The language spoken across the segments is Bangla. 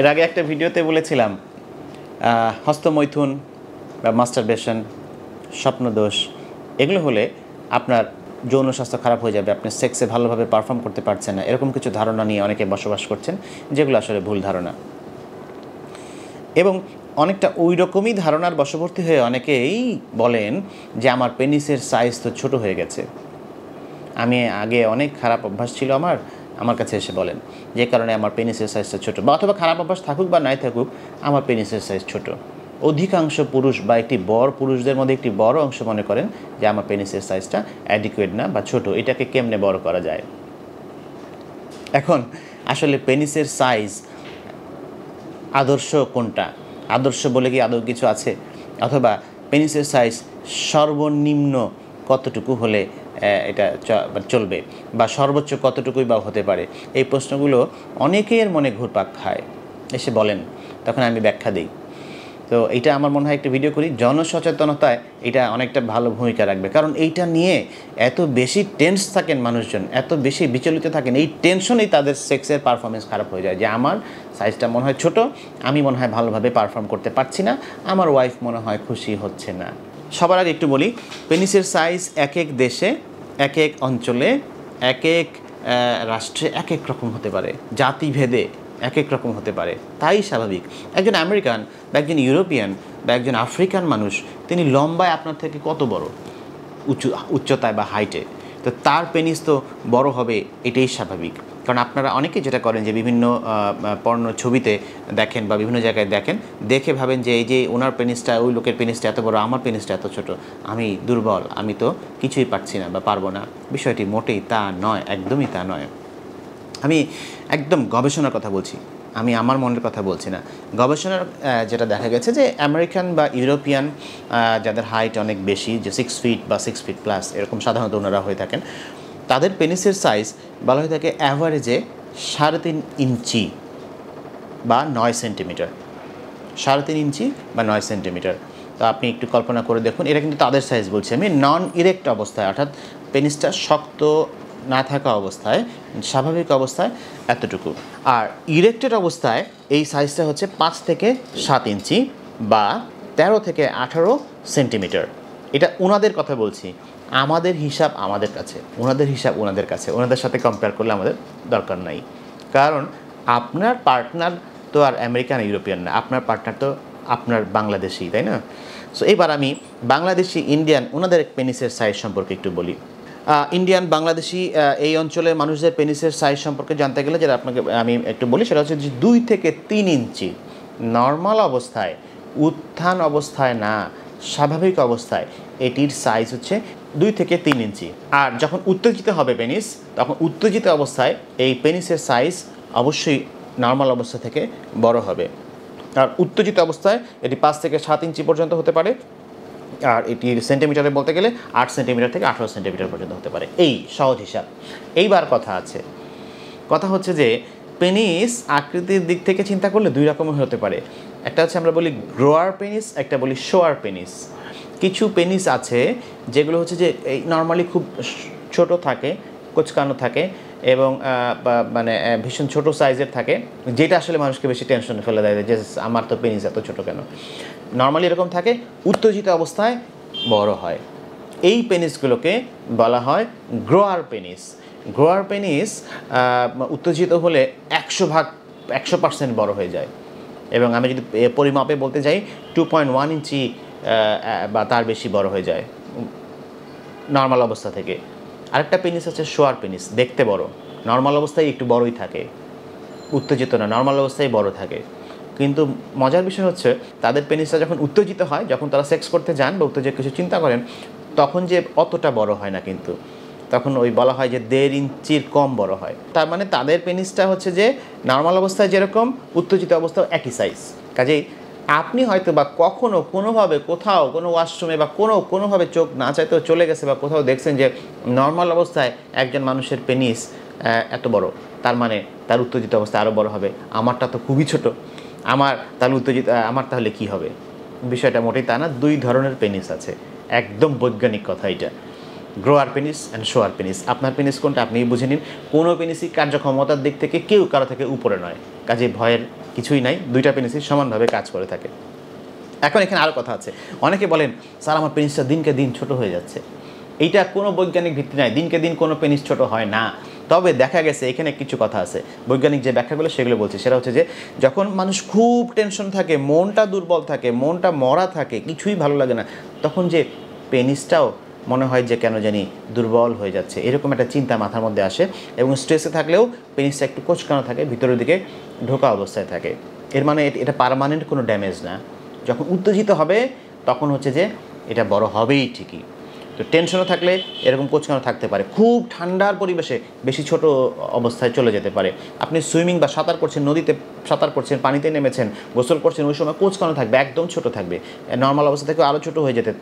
এর আগে একটা ভিডিওতে বলেছিলাম হস্তমৈথুন বা মাস্টারবেশন, স্বপ্নদোষ এগুলো হলে আপনার যৌন স্বাস্থ্য খারাপ হয়ে যাবে, আপনি সেক্সে ভালোভাবে পারফর্ম করতে পারছেন না, এরকম কিছু ধারণা নিয়ে অনেকে বসবাস করছেন, যেগুলো আসলে ভুল ধারণা। এবং অনেকটা ওই রকমই ধারণার বশবর্তী হয়ে অনেকেই বলেন যে আমার পেনিসের সাইজ তো ছোট হয়ে গেছে। আমি আগে অনেক খারাপ অভ্যাস ছিল আমার কাছে এসে বলেন যে কারণে আমার পেনিসের সাইজটা ছোটো, বা অথবা খারাপ অভ্যাস থাকুক বা নাই থাকুক আমার পেনিসের সাইজ ছোট। অধিকাংশ পুরুষ বা পুরুষদের মধ্যে একটি বড় অংশ মনে করেন যে আমার পেনিসের সাইজটা অ্যাডিকুয়েট না বা ছোট, এটাকে কেমনে বড় করা যায়। এখন আসলে পেনিসের সাইজ আদর্শ কোনটা? আদর্শ বলে কি আদৌ কিছু আছে? অথবা পেনিসের সাইজ সর্বনিম্ন কতটুকু হলে এটা চলবে, বা সর্বোচ্চ কতটুকুই বা হতে পারে? এই প্রশ্নগুলো অনেকের মনে ঘুরপাক খায়, এসে বলেন, তখন আমি ব্যাখ্যা দিই। তো এইটা আমার মনে হয় একটা ভিডিও করি, জনসচেতনতায় এটা অনেকটা ভালো ভূমিকা রাখবে। কারণ এইটা নিয়ে এত বেশি টেন্স থাকেন মানুষজন, এত বেশি বিচলিত থাকেন, এই টেনশনেই তাদের সেক্সের পারফরমেন্স খারাপ হয়ে যায়, যে আমার সাইজটা মনে হয় ছোট, আমি মনে হয় ভালোভাবে পারফর্ম করতে পারছি না, আমার ওয়াইফ মনে হয় খুশি হচ্ছে না। সবার আগে একটু বলি, পেনিসের সাইজ এক এক দেশে, এক এক অঞ্চলে, এক এক রাষ্ট্রে এক এক রকম হতে পারে, জাতিভেদে এক এক রকম হতে পারে, তাই স্বাভাবিক। একজন আমেরিকান বা একজন ইউরোপিয়ান বা একজন আফ্রিকান মানুষ, তিনি লম্বায় আপনার থেকে কত বড়, উচ্চতায় বা হাইটে, তো তার পেনিস তো বড় হবে, এটাই স্বাভাবিক। কারণ আপনারা অনেকেই যেটা করেন যে বিভিন্ন পর্ণ ছবিতে দেখেন বা বিভিন্ন জায়গায় দেখেন, দেখে ভাবেন যে এই যে ওনার পেনিসটা, ওই লোকের পেনিসটা এত বড়, আমার পেনিসটা এত ছোট, আমি দুর্বল, আমি তো কিছুই পারছি না বা পারবো না। বিষয়টি মোটেই তা নয়, একদমই তা নয়। আমি একদম গবেষণার কথা বলছি, আমি আমার মনের কথা বলছি না। গবেষণার যেটা দেখা গেছে যে আমেরিকান বা ইউরোপিয়ান যাদের হাইট অনেক বেশি, যে 6 ফিট বা 6 ফিট প্লাস এরকম সাধারণত ওনারা হয়ে থাকেন, তাদের পেনিসের সাইজ বলা হয়ে থাকে অ্যাভারেজে 3.5 ইঞ্চি বা 9 সেন্টিমিটার। 3.5 ইঞ্চি বা 9 সেন্টিমিটার। তো আপনি একটু কল্পনা করে দেখুন, এটা কিন্তু তাদের সাইজ বলছি আমি, নন ইরেক্ট অবস্থায়, অর্থাৎ পেনিসটা শক্ত না থাকা অবস্থায়, স্বাভাবিক অবস্থায় এতটুকু। আর ইরেক্টেড অবস্থায় এই সাইজটা হচ্ছে 5 থেকে 7 ইঞ্চি বা 13 থেকে 18 সেন্টিমিটার। এটা ওনাদের কথা বলছি, আমাদের হিসাব আমাদের কাছে, ওনাদের হিসাব ওনাদের কাছে, ওনাদের সাথে কম্পেয়ার করলে আমাদের দরকার নাই। কারণ আপনার পার্টনার তো আর আমেরিকান ইউরোপিয়ান না, আপনার পার্টনার তো আপনার বাংলাদেশি, তাই না? সো এবার আমি বাংলাদেশি, ইন্ডিয়ান ওনাদের পেনিসের সাইজ সম্পর্কে একটু বলি। ইন্ডিয়ান, বাংলাদেশি এই অঞ্চলের মানুষদের পেনিসের সাইজ সম্পর্কে জানতে গেলে যেটা আপনাকে আমি একটু বলি, সেটা হচ্ছে যে 2 থেকে 3 ইঞ্চি নর্মাল অবস্থায়, উত্থান অবস্থায় না, স্বাভাবিক অবস্থায় এটির সাইজ হচ্ছে 2 থেকে 3 ইঞ্চি। আর যখন উত্তেজিত হবে পেনিস, তখন উত্তেজিত অবস্থায় এই পেনিসের সাইজ অবশ্যই নর্মাল অবস্থা থেকে বড় হবে। আর উত্তেজিত অবস্থায় এটি 5 থেকে 7 ইঞ্চি পর্যন্ত হতে পারে, আর এটির সেন্টিমিটারে বলতে গেলে 8 সেন্টিমিটার থেকে 18 সেন্টিমিটার পর্যন্ত হতে পারে, এই সহজ হিসাব। এইবার কথা হচ্ছে যে পেনিস আকৃতির দিক থেকে চিন্তা করলে 2 রকমের হতে পারে। একটা হচ্ছে আমরা বলি গ্রোয়ার পেনিস, একটা বলি শোয়ার পেনিস। কিছু পেনিস আছে যেগুলো হচ্ছে যে এই নর্মালি খুব ছোট থাকে, কোচকানো থাকে এবং মানে ভীষণ ছোট সাইজের থাকে, যেটা আসলে মানুষকে বেশি টেনশনে ফেলে দেয় যে আমার তো পেনিস এত ছোট কেন। নর্মালি এরকম থাকে, উত্তেজিত অবস্থায় বড় হয়। এই পেনিসগুলোকে বলা হয় গ্রোয়ার পেনিস। গ্রোয়ার পেনিস উত্তেজিত হলে 100% বড় হয়ে যায়, এবং আমি যদি পরিমাপে বলতে যাই 2.1 ইঞ্চি বা তার বেশি বড় হয়ে যায় নর্মাল অবস্থা থেকে। আরেকটা পেনিস আছে শোয়ার পেনিস, দেখতে বড়, নর্মাল অবস্থায় একটু বড়ই থাকে, উত্তেজিত না, নর্মাল অবস্থায় বড় থাকে। কিন্তু মজার বিষয় হচ্ছে তাদের পেনিসটা যখন উত্তেজিত হয়, যখন তারা সেক্স করতে যান বা উত্তেজিত কিছু চিন্তা করেন, তখন যে অতটা বড় হয় না, কিন্তু তখন ওই বলা হয় যে 1.5 ইঞ্চির কম বড় হয়। তার মানে তাদের পেনিসটা হচ্ছে যে নর্মাল অবস্থায় যেরকম, উত্তেজিত অবস্থাও একই সাইজ। কাজেই আপনি হয়তো বা কখনো কোনোভাবে কোথাও কোনো ওয়াশরুমে বা কোনোভাবে চোখ না চাইতেও চলে গেছে বা কোথাও দেখছেন যে নর্মাল অবস্থায় একজন মানুষের পেনিস এত বড়, তার মানে তার উত্তেজিত অবস্থায় আরও বড় হবে। আমারটা তো খুবই ছোট, আমার তাহলে কি হবে? বিষয়টা মোটেই তা না। 2 ধরনের পেনিস আছে, একদম বৈজ্ঞানিক কথা এটা, গ্রোয়ার পেনিস অ্যান্ড শোয়ার পেনিস। আপনার পেনিস কোনটা আপনিই বুঝে নিন। কোনো পেনিসই কার্যক্ষমতার দিক থেকে কারো থেকে উপরে নয়, কাজে ভয়ের কিছুই নাই, দুইটা পেনিসই সমানভাবে কাজ করে থাকে। এখন এখানে আরও কথা আছে, অনেকে বলেন স্যার আমার পেনিসটা দিনকে দিন ছোট হয়ে যাচ্ছে। এইটা কোনো বৈজ্ঞানিক ভিত্তি নাই, দিনকে দিন কোনো পেনিস ছোট হয় না। তবে দেখা গেছে এখানে কিছু কথা আছে, বৈজ্ঞানিক যে ব্যাখ্যাগুলো সেগুলো বলছি। সেটা হচ্ছে যে যখন মানুষ খুব টেনশন থাকে, মনটা দুর্বল থাকে, মনটা মরা থাকে, কিছুই ভালো লাগে না, তখন যে পেনিসটাও মনে হয় যে কেন জানি দুর্বল হয়ে যাচ্ছে, এরকম একটা চিন্তা মাথার মধ্যে আসে। এবং স্ট্রেসে থাকলেও পেনিসটা একটু কোঁচকানো থাকে, ভিতরের দিকে ঢোকা অবস্থায় থাকে। এর মানে এটা পার্মানেন্ট কোনো ড্যামেজ না। যখন উত্তেজিত হবে তখন হচ্ছে যে এটা বড় হবেই ঠিকই। তো টেনশনে থাকলে এরকম কোঁচকানো থাকতে পারে। খুব ঠান্ডার পরিবেশে বেশি ছোট অবস্থায় চলে যেতে পারে। আপনি সুইমিং বা সাঁতার করছেন, নদীতে সাঁতার করছেন, পানিতে নেমেছেন, গোসল করছেন, ওই সময় কোঁচকানো থাকবে, একদম ছোট থাকবে। নর্মাল অবস্থা থেকে আরও ছোট হয়ে যেতে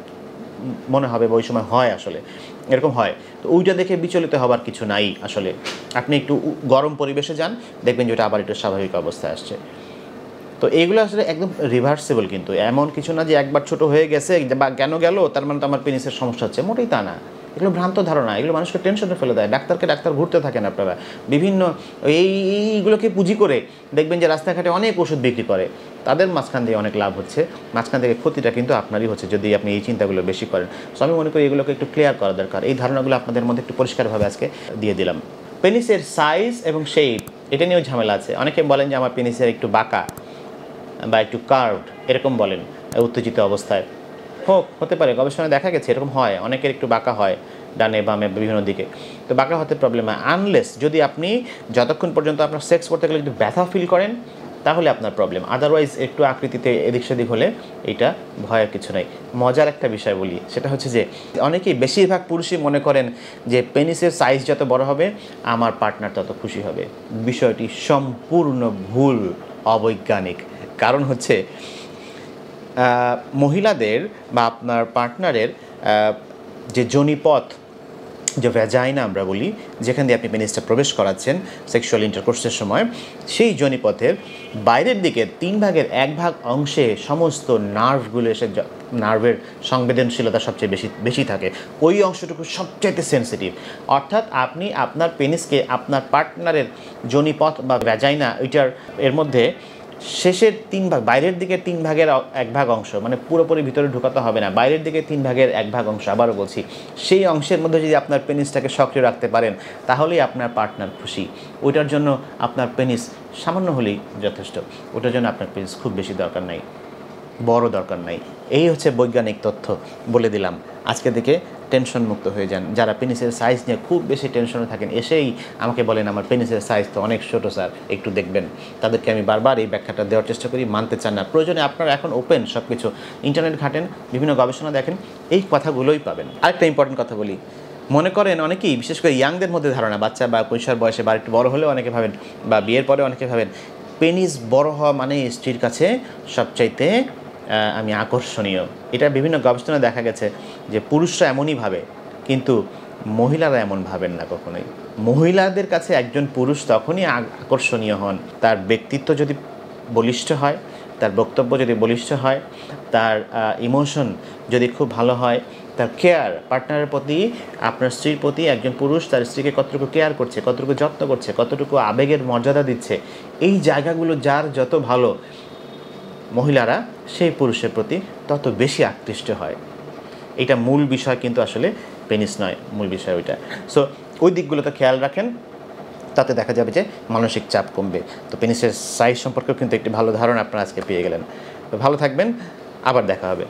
মনে হবে, বা ওই সময় হয়, আসলে এরকম হয়। তো ওইটা দেখে বিচলিত হবার কিছু নাই। আসলে আপনি একটু গরম পরিবেশে যান, দেখবেন যে ওটা আবার একটু স্বাভাবিক অবস্থায় আসছে। তো এইগুলো আসলে একদম রিভার্সেবল, কিন্তু এমন কিছু না যে একবার ছোট হয়ে গেছে বা কেন গেল তার মানে তো আমার পেনিসের সমস্যা হচ্ছে, মোটেই তা না। এগুলো ভ্রান্ত ধারণা, এগুলো মানুষকে টেনশনে ফেলে দেয়। ডাক্তার ঘুরতে থাকেন আপনারা, বিভিন্ন এইগুলোকে পুঁজি করে দেখবেন যে রাস্তাঘাটে অনেক ওষুধ বিক্রি করে, তাদের মাঝখান দিয়ে অনেক লাভ হচ্ছে, মাঝখান থেকে ক্ষতিটা কিন্তু আপনারই হচ্ছে যদি আপনি এই চিন্তাগুলো বেশি করেন। সো আমি মনে করি এগুলোকে একটু ক্লিয়ার করা দরকার। এই ধারণাগুলো আপনাদের মধ্যে একটু পরিষ্কারভাবে আজকে দিয়ে দিলাম। পেনিসের সাইজ এবং শেপ এটা নিয়েও ঝামেলা আছে। অনেকে বলেন যে আমার পেনিসের একটু বাঁকা বা একটু কার্ভড, এরকম বলেন উত্তেজিত অবস্থায়। হতে পারে, গবেষণায় দেখা গেছে এরকম হয়, অনেকের একটু বাঁকা হয় ডানে বামে বিভিন্ন দিকে। তো বাঁকা হতে প্রবলেম হয় আনলেস যদি আপনি যতক্ষণ পর্যন্ত আপনার সেক্স করতে গেলে একটু ব্যথা ফিল করেন, তাহলে আপনার প্রবলেম। আদারওয়াইজ একটু আকৃতিতে এদিক সেদিক হলে এটা ভয়ের কিছু নাই। মজার একটা বিষয় বলি, সেটা হচ্ছে যে অনেকেই, বেশিরভাগ পুরুষই মনে করেন যে পেনিসের সাইজ যত বড় হবে আমার পার্টনার তত খুশি হবে। বিষয়টি সম্পূর্ণ ভুল, অবৈজ্ঞানিক। কারণ হচ্ছে মহিলাদের বা আপনার পার্টনারের যে যোনিপথ, যে ভ্যাজাইনা আমরা বলি, যেখান দিয়ে আপনি পেনিসটা প্রবেশ করাচ্ছেন সেক্সুয়াল ইন্টারকোর্সের সময়, সেই যোনিপথের বাইরের দিকে 3/1 অংশে সমস্ত নার্ভগুলো এসে, নার্ভের সংবেদনশীলতা সবচেয়ে বেশি থাকে, ওই অংশটুকু সবচাইতে সেন্সিটিভ। অর্থাৎ আপনি আপনার পেনিসকে আপনার পার্টনারের যোনিপথ বা ভ্যাজাইনা এর মধ্যে শেষের 3 ভাগ, বাইরের দিকে 3/1 অংশ, মানে পুরোপুরি ভিতরে ঢুকাতে হবে না, বাইরের দিকে 3/1 অংশ, আবারও বলছি, সেই অংশের মধ্যে যদি আপনার পেনিসটাকে সক্রিয় রাখতে পারেন তাহলেই আপনার পার্টনার খুশি। ওইটার জন্য আপনার পেনিস সামান্য হলেই যথেষ্ট, ওটার জন্য আপনার পেনিস খুব বেশি দরকার নাই, বড় দরকার নাই। এই হচ্ছে বৈজ্ঞানিক তথ্য, বলে দিলাম। আজকে থেকে টেনশন মুক্ত হয়ে যান। যারা পেনিসের সাইজ নিয়ে খুব বেশি টেনশনে থাকেন, এসেই আমাকে বলেন আমার পেনিসের সাইজ তো অনেক ছোটো স্যার, একটু দেখবেন, তাদেরকে আমি বারবার এই ব্যাখ্যাটা দেওয়ার চেষ্টা করি, মানতে চান না। প্রয়োজনে আপনারা এখন ওপেন, সব কিছু ইন্টারনেট ঘাটেন, বিভিন্ন গবেষণা দেখেন, এই কথাগুলোই পাবেন। আরেকটা ইম্পর্টেন্ট কথা বলি, মনে করেন অনেকেই, বিশেষ করে ইয়াংদের মধ্যে ধারণা, বাচ্চা বা কৈশোর বয়সে বা একটু বড় হলেও অনেকে ভাবেন, বা বিয়ের পরে অনেকে ভাবেন পেনিস বড় হওয়া মানে স্ত্রীর কাছে সবচাইতে আমি আকর্ষণীয়। এটা বিভিন্ন গবেষণায় দেখা গেছে যে পুরুষরা এমনই ভাবে, কিন্তু মহিলারা এমন ভাবেন না কখনোই। মহিলাদের কাছে একজন পুরুষ তখনই আকর্ষণীয় হন তার ব্যক্তিত্ব যদি বলিষ্ঠ হয়, তার বক্তব্য যদি বলিষ্ঠ হয়, তার ইমোশন যদি খুব ভালো হয়, তার কেয়ার, পার্টনারের প্রতি, আপনার স্ত্রীর প্রতি একজন পুরুষ তার স্ত্রীকে কতটুকু কেয়ার করছে, কতটুকু যত্ন করছে, কতটুকু আবেগের মর্যাদা দিচ্ছে, এই জায়গাগুলো যার যত ভালো, মহিলারা সেই পুরুষের প্রতি তত বেশি আকৃষ্ট হয়। এটা মূল বিষয়, কিন্তু আসলে পেনিস নয় মূল বিষয় ওইটা। সো ওই দিকগুলোতে খেয়াল রাখেন, তাতে দেখা যাবে যে মানসিক চাপ কমবে। তো পেনিসের সাইজ সম্পর্কেও কিন্তু একটি ভালো ধারণা আপনারা আজকে পেয়ে গেলেন। তো ভালো থাকবেন, আবার দেখা হবে।